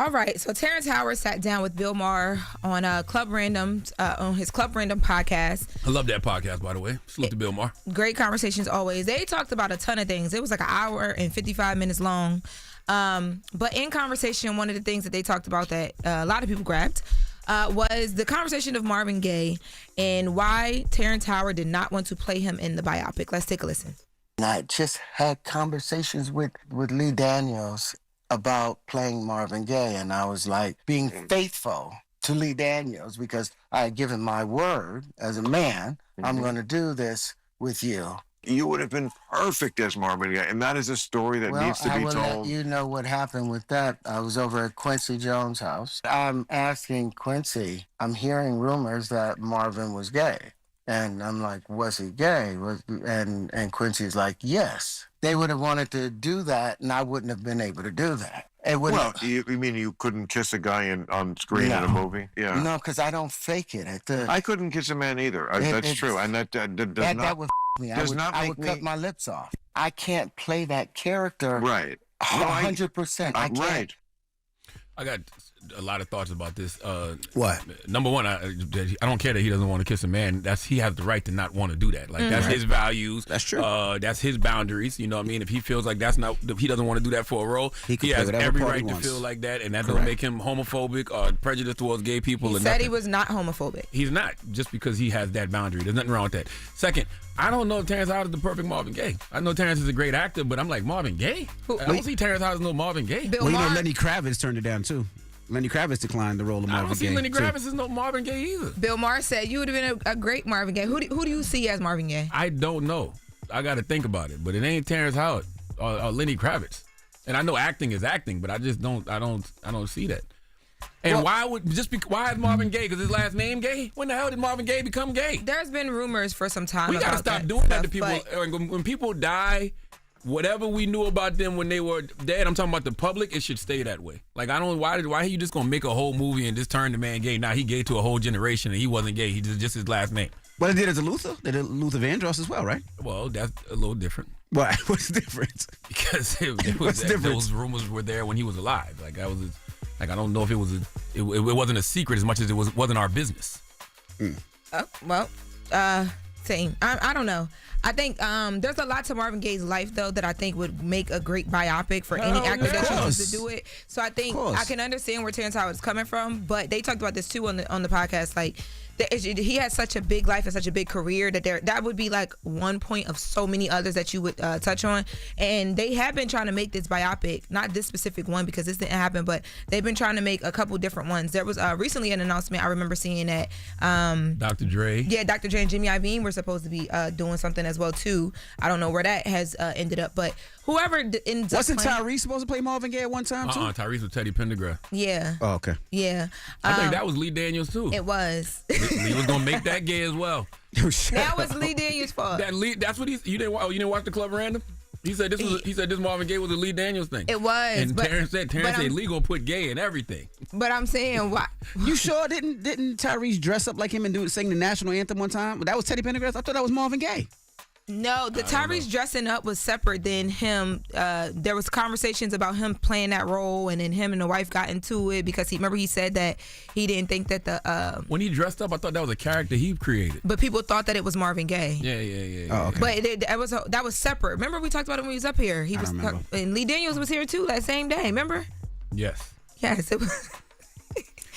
All right, so Terrence Howard sat down with Bill Maher on Club Random, on his Club Random podcast. I love that podcast, by the way. Salute to Bill Maher. Great conversations always. They talked about a ton of things. It was like an hour and 55 minutes long. But in conversation, one of the things that they talked about that a lot of people grabbed was the conversation of Marvin Gaye and why Terrence Howard did not want to play him in the biopic. Let's take a listen. I just had conversations with Lee Daniels about playing Marvin Gaye, and I was like being faithful to Lee Daniels because I had given my word as a man, I'm going to do this with you. You would have been perfect as Marvin Gaye, and that is a story that needs to be told. Let you know what happened with that. I was over at Quincy Jones' house. I'm asking Quincy, I'm hearing rumors that Marvin was gay. And I'm like, was he gay? And Quincy's like, yes. They would have wanted to do that, and I wouldn't have been able to do that. Well, you mean you couldn't kiss a guy on screen in a movie? Yeah. No, because I don't fake it. I couldn't kiss a man either. That's true. And that does not... That would me. I would cut my lips off. I can't play that character. Right. 100%. I can't. Right. I got a lot of thoughts about this. What? Number one, I don't care that he doesn't want to kiss a man. He has the right to not want to do that. Like that's his values. That's true. That's his boundaries. You know what I mean? If he feels like he doesn't want to do that for a role, he has every right to feel like that, and that don't make him homophobic or prejudiced towards gay people. He said he was not homophobic. He's not, just because he has that boundary. There's nothing wrong with that. Second, I don't know if Terrence Howard is the perfect Marvin Gaye. I know Terrence is a great actor, but I'm like, Marvin Gaye? I don't see Terrence Howard as no Marvin Gaye. Well, you know Lenny Kravitz turned it down too. Lenny Kravitz declined the role of Marvin Gaye. I don't see Lenny Kravitz as no Marvin Gaye either. Bill Maher said you would have been a great Marvin Gaye. Who do you see as Marvin Gaye? I don't know. I got to think about it. But it ain't Terrence Howard or Lenny Kravitz. And I know acting is acting, but I just don't see that. And why is Marvin Gaye? Because his last name Gaye? When the hell did Marvin Gaye become gay? There's been rumors for some time. We gotta stop doing that to people. When people die, whatever we knew about them when they were dead, I'm talking about the public, it should stay that way. Like, I don't why are you just gonna make a whole movie and just turn the man gay? Now he gay to a whole generation and he wasn't gay. He just his last name. Well, they did it to Luther. They did Luther Vandross as well, right? Well, that's a little different. Why? What's the difference? Because those rumors were there when he was alive. Like, I don't know if it wasn't a secret as much as it wasn't our business. Same. I don't know. I think there's a lot to Marvin Gaye's life, though, that I think would make a great biopic for any actor that chooses to do it. So I think I can understand where Terrence Howard is coming from, but they talked about this too on the podcast. Like, he has such a big life and such a big career that would be like one point of so many others that you would touch on. And they have been trying to make this biopic, not this specific one because this didn't happen, but they've been trying to make a couple different ones. There was recently an announcement I remember seeing that Dr. Dre. Yeah, Dr. Dre and Jimmy Iovine were supposed to be doing something as well too. I don't know where that has ended up, but whoever ends Wasn't Tyrese supposed to play Marvin Gaye at one time too? Tyrese was Teddy Pendergrass. Yeah. Oh, okay. Yeah. I think that was Lee Daniels too. It was. Lee was gonna make that gay as well. That was Lee Daniels' fault. That's what you didn't watch the Club Random? He said this Marvin Gaye was a Lee Daniels thing. It was. And Terrence said Lee gonna put gay in everything. But I'm saying why? You sure didn't Tyrese dress up like him and sing the national anthem one time? That was Teddy Pendergrass. I thought that was Marvin Gaye. No, the Tyrese dressing up was separate than him. There was conversations about him playing that role, and then him and the wife got into it because he said that he didn't think that when he dressed up, I thought that was a character he created. But people thought that it was Marvin Gaye. Yeah. Oh, okay. But that was separate. Remember we talked about it when he was up here. And Lee Daniels was here too that same day. Remember? Yes. Yes, it was.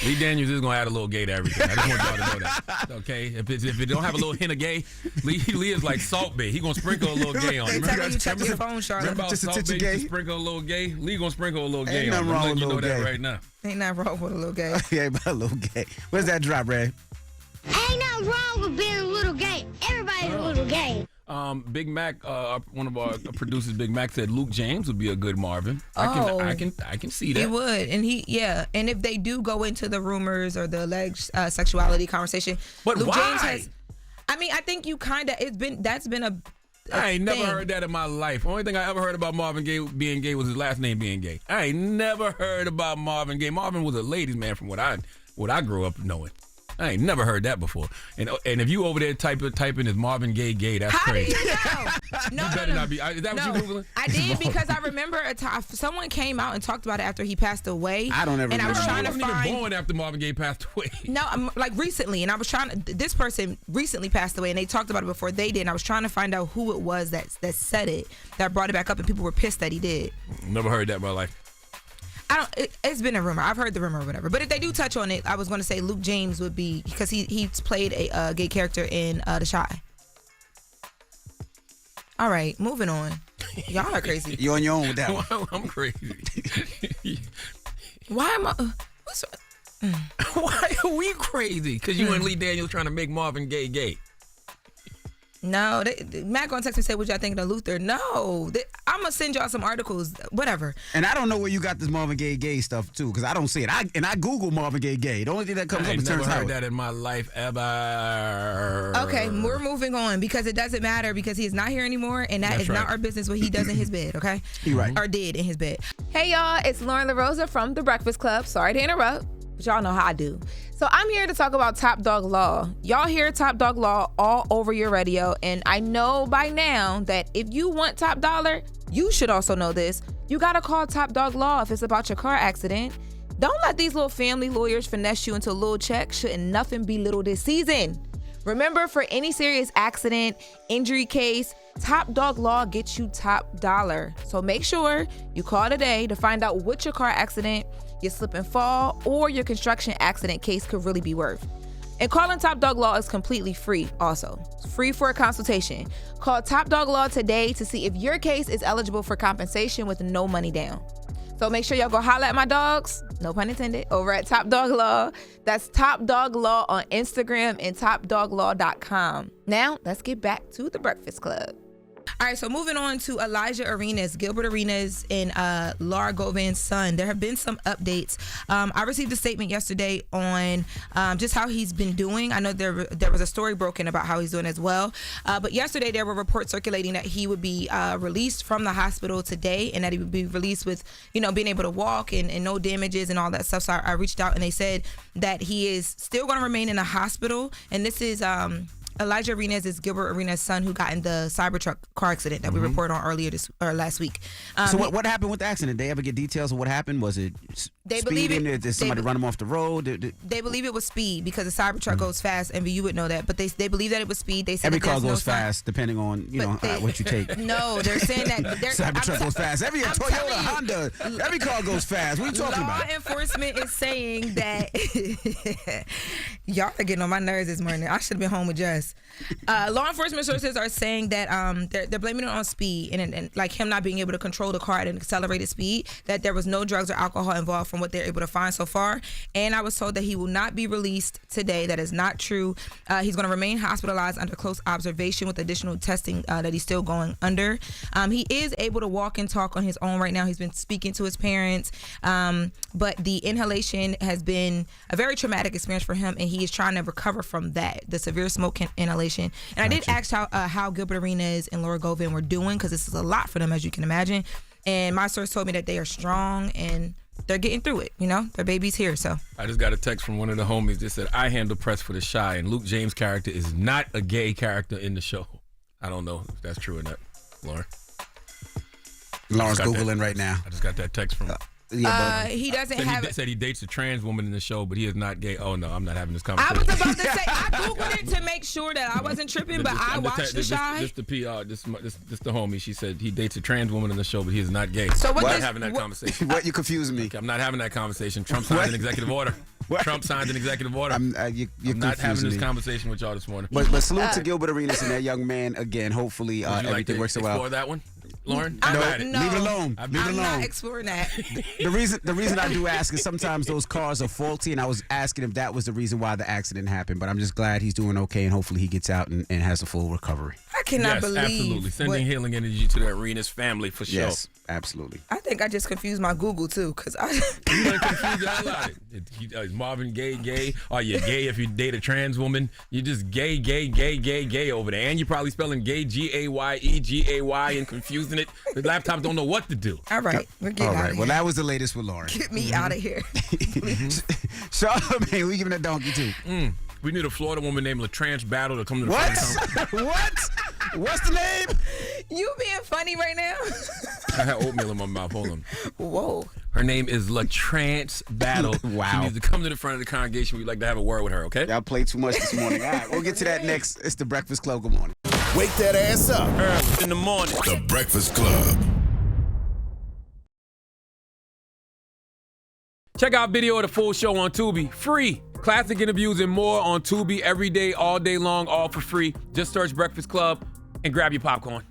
Lee Daniels is gonna add a little gay to everything. I just want y'all to know that. Okay, if it don't have a little hint of gay, Lee is like Salt Bae. He gonna sprinkle a little gay on it. Tell me you check your phone, Charlotte. Remember about Just a Salt titch Bae of gay? sprinkle a little gay? Lee gonna sprinkle a little gay Ain't on it. nothing wrong I'm with letting you know little that gay. right now. Ain't nothing wrong with a little gay. Yeah, but a little gay. Where's that drop, Ray? Ain't nothing wrong with being a little gay. Everybody's a little gay. Big Mack, one of our producers, Big Mack, said Luke James would be a good Marvin. I can see that. He would, and if they do go into the rumors or the alleged sexuality conversation, but Luke why? James has. I mean, I think that's been a I ain't never thing. heard that in my life. Only thing I ever heard about Marvin Gaye being gay was his last name being gay. I ain't never heard about Marvin Gaye. Marvin was a ladies' man from what I grew up knowing. I ain't never heard that before. And if you over there typing is Marvin Gaye, that's How crazy. do you know? No, You better not be. Is that what you Googling? I did because I remember a time someone came out and talked about it after he passed away. I don't ever And I was remember. trying to wasn't find. even born after Marvin Gaye passed away. No, like recently, and I was trying to. This person recently passed away, and they talked about it before they did. And I was trying to find out who it was that said it, that brought it back up, and people were pissed that he did. Never heard that in my life. It's been a rumor. I've heard the rumor or whatever. But if they do touch on it, I was going to say Luke James would be, because he's played a gay character in The Shy. All right, moving on. Y'all are crazy. You're on your own with that one. I'm crazy. Why am I? Why are we crazy? Because you and Lee Daniels trying to make Marvin Gaye gay. No, Mack gonna text me and say, "What y'all thinking of Luther?" No, I'm gonna send y'all some articles, whatever. And I don't know where you got this Marvin Gaye stuff too, because I don't see it. I Google Marvin Gaye. The only thing that comes up is never Terrence heard Howard. that in my life ever. Okay, we're moving on because it doesn't matter because he is not here anymore, and That's is right. not our business what he does in his bed. Okay, You right. Or did in his bed. Hey y'all, it's Lauren LaRosa from The Breakfast Club. Sorry to interrupt, but y'all know how I do. So I'm here to talk about Top Dog Law. Y'all hear Top Dog Law all over your radio, and I know by now that if you want top dollar, you should also know this. You gotta call Top Dog Law if it's about your car accident. Don't let these little family lawyers finesse you into a little check. Shouldn't nothing belittle this season. Remember, for any serious accident, injury case, Top Dog Law gets you top dollar. So make sure you call today to find out what your car accident, your slip and fall, or your construction accident case could really be worth. And calling Top Dog Law is completely free also. It's free for a consultation. Call Top Dog Law today to see if your case is eligible for compensation with no money down. So make sure y'all go holla at my dogs, no pun intended, over at Top Dog Law. That's Top Dog Law on Instagram and topdoglaw.com. Now, let's get back to The Breakfast Club. All right, so moving on to Alijah Arenas, Gilbert Arenas, and Laura Govan's son. There have been some updates. I received a statement yesterday on just how he's been doing. I know there was a story broken about how he's doing as well. But yesterday there were reports circulating that he would be released from the hospital today, and that he would be released with, being able to walk and no damages and all that stuff. So I reached out and they said that he is still going to remain in the hospital. And this is Alijah Arenas is Gilbert Arenas' son, who got in the Cybertruck car accident that we reported on earlier last week. So what happened with the accident? Did they ever get details of what happened? Was it speeding? Did somebody run him off the road? They believe it was speed because the Cybertruck goes fast, and you would know that. But they believe that it was speed. They said every that car there's goes fast depending on what you take. No, they're saying that Cybertruck goes fast. Every Toyota, Honda, every car goes fast. What are you talking about? Law enforcement is saying that y'all are getting on my nerves this morning. I should have been home with Jess. Law enforcement sources are saying that they're blaming it on speed and like him not being able to control the car at an accelerated speed, that there was no drugs or alcohol involved from what they're able to find so far. And I was told that he will not be released today. That is not true. He's going to remain hospitalized under close observation with additional testing that he's still going under. He is able to walk and talk on his own right now. He's been speaking to his parents, but the inhalation has been a very traumatic experience for him, and he is trying to recover from that, the severe smoke inhalation. And I did ask how Gilbert Arenas and Laura Govan were doing, because this is a lot for them, as you can imagine. And my source told me that they are strong and they're getting through it. Their baby's here. So I just got a text from one of the homies that said, I handle press for The Shy, and Luke James' character is not a gay character in the show. I don't know if that's true or not, Lauren. Lauren's Googling right now. I just got that text from he doesn't have. Said he dates a trans woman in the show, but he is not gay. Oh no, I'm not having this conversation. I was about to say I googled it to make sure that I wasn't tripping, but I watched The Shy. This the PR. This the homie. She said he dates a trans woman in the show, but he is not gay. So I'm not having that conversation. What? You confusing me. I'm not having that conversation. Trump signed an executive order. What? Trump signed an executive order. I'm not having this conversation with y'all this morning. But salute to Gilbert Arenas and that young man again. Hopefully everything works out. Explore that one, Lauren? No, leave it alone. I'm not exploring that. The reason I do ask is sometimes those cars are faulty, and I was asking if that was the reason why the accident happened. But I'm just glad he's doing okay, and hopefully he gets out and has a full recovery. I cannot believe. Absolutely. Sending healing energy to the Arenas family for sure. Yes, absolutely. I think I just confused my Google too, because You done confused the hell out of it. Is Marvin gay? Are you gay if you date a trans woman? You just gay over there. And you're probably spelling gay Gaye and confusing it. The laptop don't know what to do. All right, we're getting out of here. Well, that was the latest with Lauren. Get me out of here. Charlamagne, we giving a donkey too. We need a Florida woman named LaTrance Battle to come to the front. What? What's the name? You being funny right now? I had oatmeal in my mouth. Hold on. Whoa. Her name is LaTrance Battle. Wow. She needs to come to the front of the congregation. We'd like to have a word with her, okay? Y'all played too much this morning. All right, we'll get to that next. It's the Breakfast Club. Good morning. Wake that ass up. Early in the morning. The Breakfast Club. Check out video of the full show on Tubi. Free. Classic interviews and more on Tubi every day, all day long, all for free. Just search Breakfast Club and grab your popcorn.